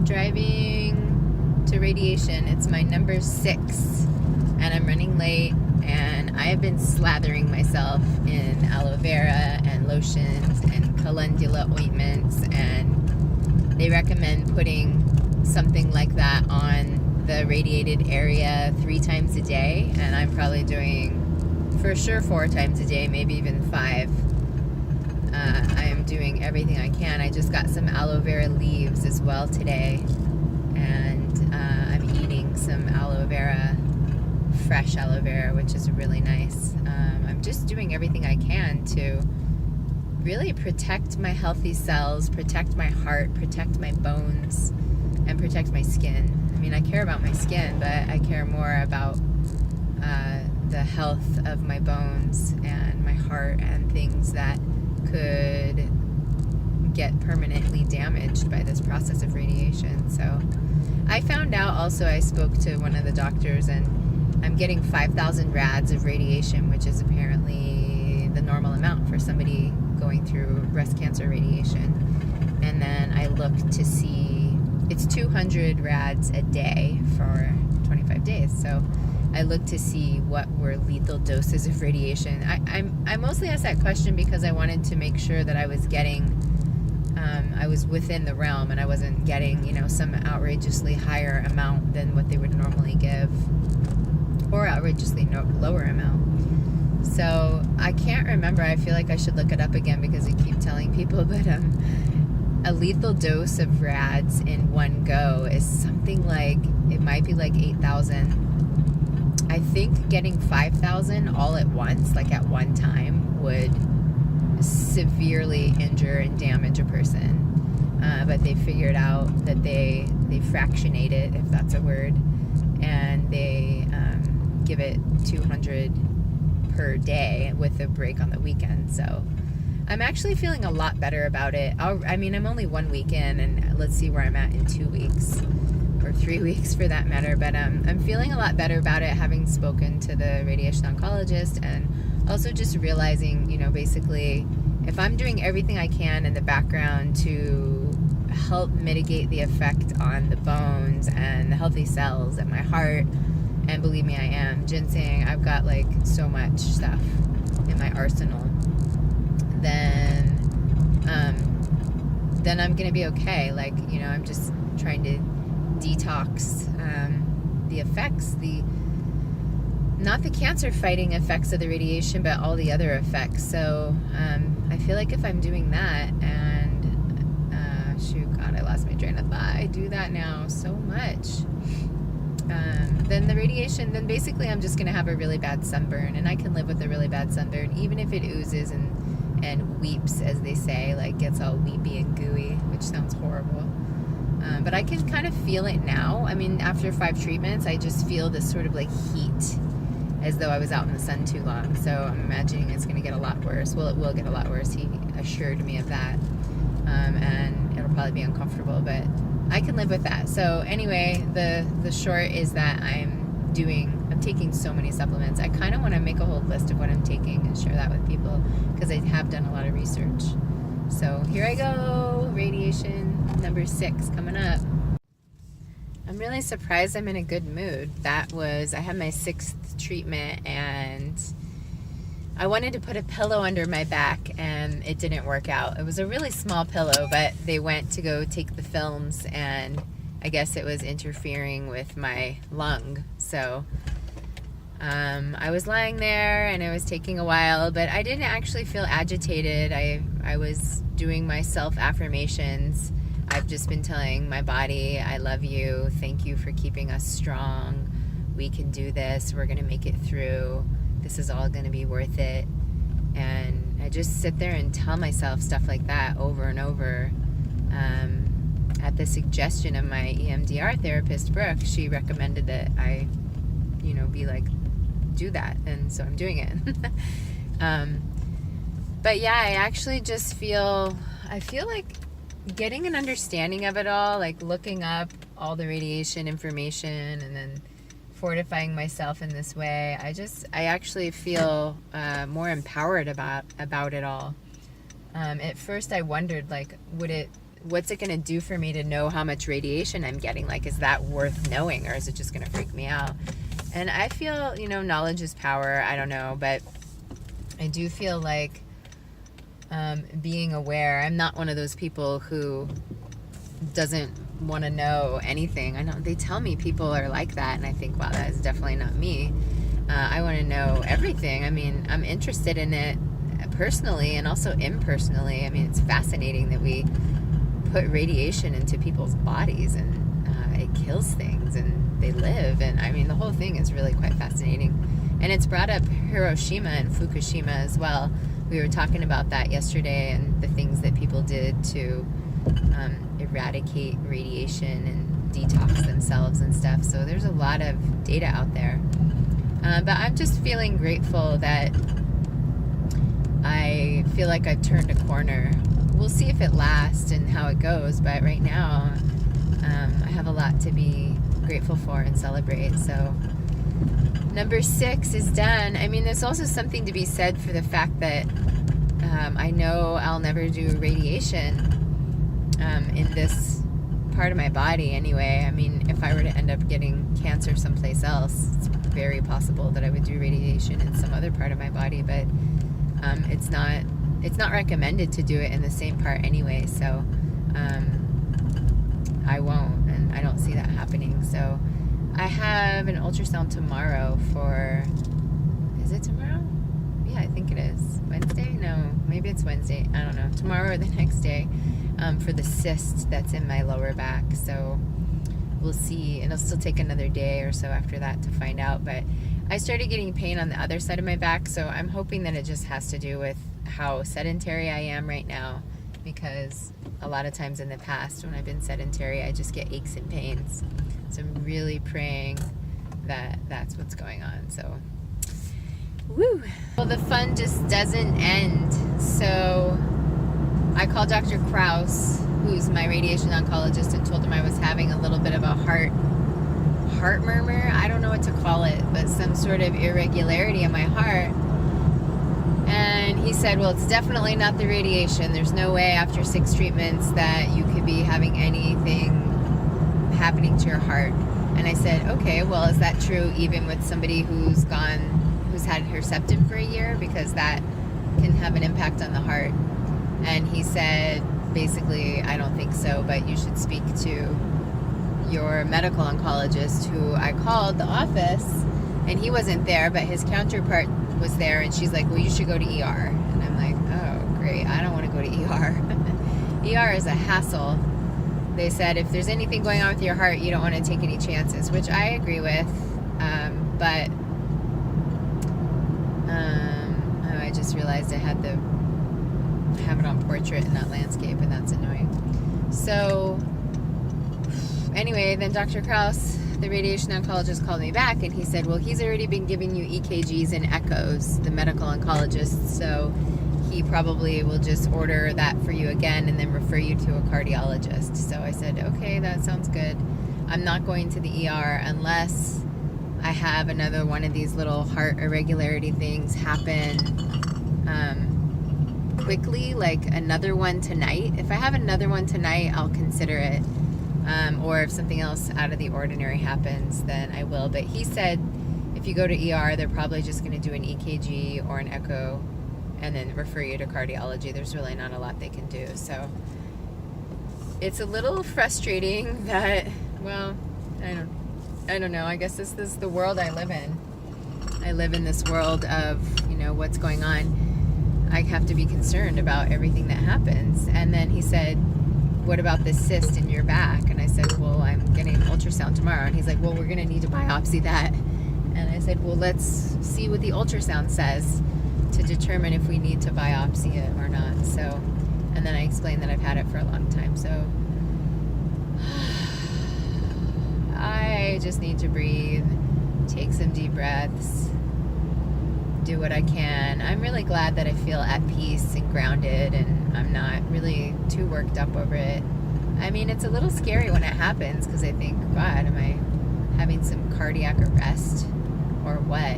driving to radiation. It's my number 6, and I'm running late, and I have been slathering myself in aloe vera and lotions and calendula ointments, and they recommend putting something like that on the radiated area 3 times a day, and I'm probably doing for sure 4 times a day, maybe even 5. I am doing everything I can. I just got some aloe vera leaves as well today, and I'm eating some aloe vera, fresh aloe vera, which is really nice. I'm just doing everything I can to really protect my healthy cells, protect my heart, protect my bones, and protect my skin. I mean, I care about my skin, but I care more about the health of my bones and my heart and things that could get permanently damaged by this process of radiation. So I found out also, I spoke to one of the doctors, and I'm getting 5,000 rads of radiation, which is apparently the normal amount for somebody going through breast cancer radiation. And then I looked to see, it's 200 rads a day for 25 days. So I looked to see what were lethal doses of radiation. I mostly asked that question because I wanted to make sure that I was getting, I was within the realm, and I wasn't getting, some outrageously higher amount than what they would normally give, or outrageously lower amount. So I can't remember. I feel like I should look it up again because I keep telling people, but a lethal dose of rads in one go is something like, it might be like 8,000. I think getting 5,000 all at once, like at one time, would severely injure and damage a person. But they figured out that they fractionate it, if that's a word, and they give it 200 per day with a break on the weekend. So I'm actually feeling a lot better about it. I'm only 1 week in, and let's see where I'm at in 2 weeks. Or 3 weeks for that matter, but I'm feeling a lot better about it, having spoken to the radiation oncologist, and also just realizing, basically, if I'm doing everything I can in the background to help mitigate the effect on the bones and the healthy cells and my heart, and believe me, I am, ginseng, I've got like so much stuff in my arsenal, then I'm gonna be okay. Like, I'm just trying to detox the effects, not the cancer fighting effects of the radiation, but all the other effects. So I feel like if I'm doing that, and God, I lost my train of thought. I do that now so much. Then the radiation, then basically I'm just gonna have a really bad sunburn, and I can live with a really bad sunburn, even if it oozes and weeps, as they say, like gets all weepy and gooey, which sounds horrible. But I can kind of feel it now. I mean, after 5 treatments, I just feel this sort of like heat, as though I was out in the sun too long. So I'm imagining it's going to get a lot worse. Well, it will get a lot worse. He assured me of that. And it'll probably be uncomfortable, but I can live with that. So anyway, the short is that I'm taking so many supplements. I kind of want to make a whole list of what I'm taking and share that with people, because I have done a lot of research. So here I go, radiation number 6 coming up. I'm really surprised I'm in a good mood. I had my 6th treatment, and I wanted to put a pillow under my back, and it didn't work out. It was a really small pillow, but they went to go take the films, and I guess it was interfering with my lung. So I was lying there, and it was taking a while, but I didn't actually feel agitated. I was doing my self-affirmations. I've just been telling my body, I love you, thank you for keeping us strong, we can do this, we're going to make it through, this is all going to be worth it. And I just sit there and tell myself stuff like that over and over. At the suggestion of my EMDR therapist, Brooke, she recommended that I, be like, do that, and so I'm doing it. But yeah, I actually just I feel like getting an understanding of it all, like looking up all the radiation information and then fortifying myself in this way, I actually feel more empowered about it all. At first I wondered, like, would it what's it going to do for me to know how much radiation I'm getting? Like, is that worth knowing, or is it just going to freak me out? And I feel, knowledge is power. I don't know, but I do feel like being aware. I'm not one of those people who doesn't want to know anything. I know they tell me people are like that, and I think, wow, that is definitely not me. I want to know everything. I mean, I'm interested in it personally and also impersonally. I mean, it's fascinating that we put radiation into people's bodies, and it kills things, and they live. And I mean, the whole thing is really quite fascinating. And it's brought up Hiroshima and Fukushima as well. We were talking about that yesterday, and the things that people did to eradicate radiation and detox themselves and stuff. So there's a lot of data out there. But I'm just feeling grateful that I feel like I've turned a corner. We'll see if it lasts and how it goes, but right now I have a lot to be grateful for and celebrate. So number 6 is done. I mean, there's also something to be said for the fact that I know I'll never do radiation in this part of my body anyway. I mean, if I were to end up getting cancer someplace else, it's very possible that I would do radiation in some other part of my body, but it's not recommended to do it in the same part anyway, so I won't, and I don't see that happening. So I have an ultrasound tomorrow for, is it tomorrow? Yeah, I think it is. Wednesday? No, maybe it's Wednesday. I don't know. Tomorrow or the next day, for the cyst that's in my lower back. So we'll see. It'll still take another day or so after that to find out. But I started getting pain on the other side of my back, so I'm hoping that it just has to do with how sedentary I am right now, because a lot of times in the past when I've been sedentary, I just get aches and pains. So I'm really praying that that's what's going on. So, woo! Well, the fun just doesn't end. So I called Dr. Kraus, who's my radiation oncologist, and told him I was having a little bit of a heart murmur. I don't know what to call it, but some sort of irregularity in my heart. And he said, well, it's definitely not the radiation. There's no way after 6 treatments that you could be having anything happening to your heart. And I said, okay, well, is that true even with somebody who's had Herceptin for a year? Because that can have an impact on the heart. And he said, basically, I don't think so, but you should speak to your medical oncologist, who I called the office, and he wasn't there, but his counterpart was there, and she's like, well, you should go to ER. And I'm like, oh, great, I don't want to go to ER. ER is a hassle. They said if there's anything going on with your heart, you don't want to take any chances, which I agree with, but I just realized I had to have it on portrait and not landscape, and that's annoying. So anyway, then Dr. Kraus, the radiation oncologist, called me back, and he said, well, he's already been giving you EKGs and echoes, the medical oncologist, so he probably will just order that for you again and then refer you to a cardiologist. So I said, okay, that sounds good. I'm not going to the ER unless I have another one of these little heart irregularity things happen quickly, like another one tonight. If I have another one tonight, I'll consider it. Or if something else out of the ordinary happens, then I will. But he said if you go to ER, they're probably just going to do an EKG or an echo and then refer you to cardiology. There's really not a lot they can do. So it's a little frustrating that, well, I don't know. I guess this is the world I live in. I live in this world of, what's going on. I have to be concerned about everything that happens. And then he said, what about this cyst in your back? And I said, well, I'm getting an ultrasound tomorrow. And he's like, well, we're going to need to biopsy that. And I said, well, let's see what the ultrasound says to determine if we need to biopsy it or not. So, and then I explained that I've had it for a long time. So I just need to breathe, take some deep breaths, do what I can. I'm really glad that I feel at peace and grounded, and I'm not really too worked up over it. I mean, it's a little scary when it happens, because I think, God, am I having some cardiac arrest or what?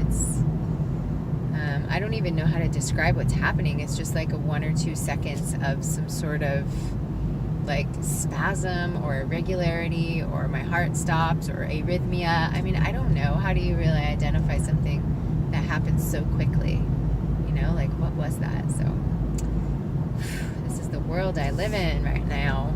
It's I don't even know how to describe what's happening. It's just like a 1 or 2 seconds of some sort of like spasm or irregularity or my heart stops or arrhythmia. I mean, I don't know. How do you really identify something that happens so quickly? You know, like what was that? So this is the world I live in right now.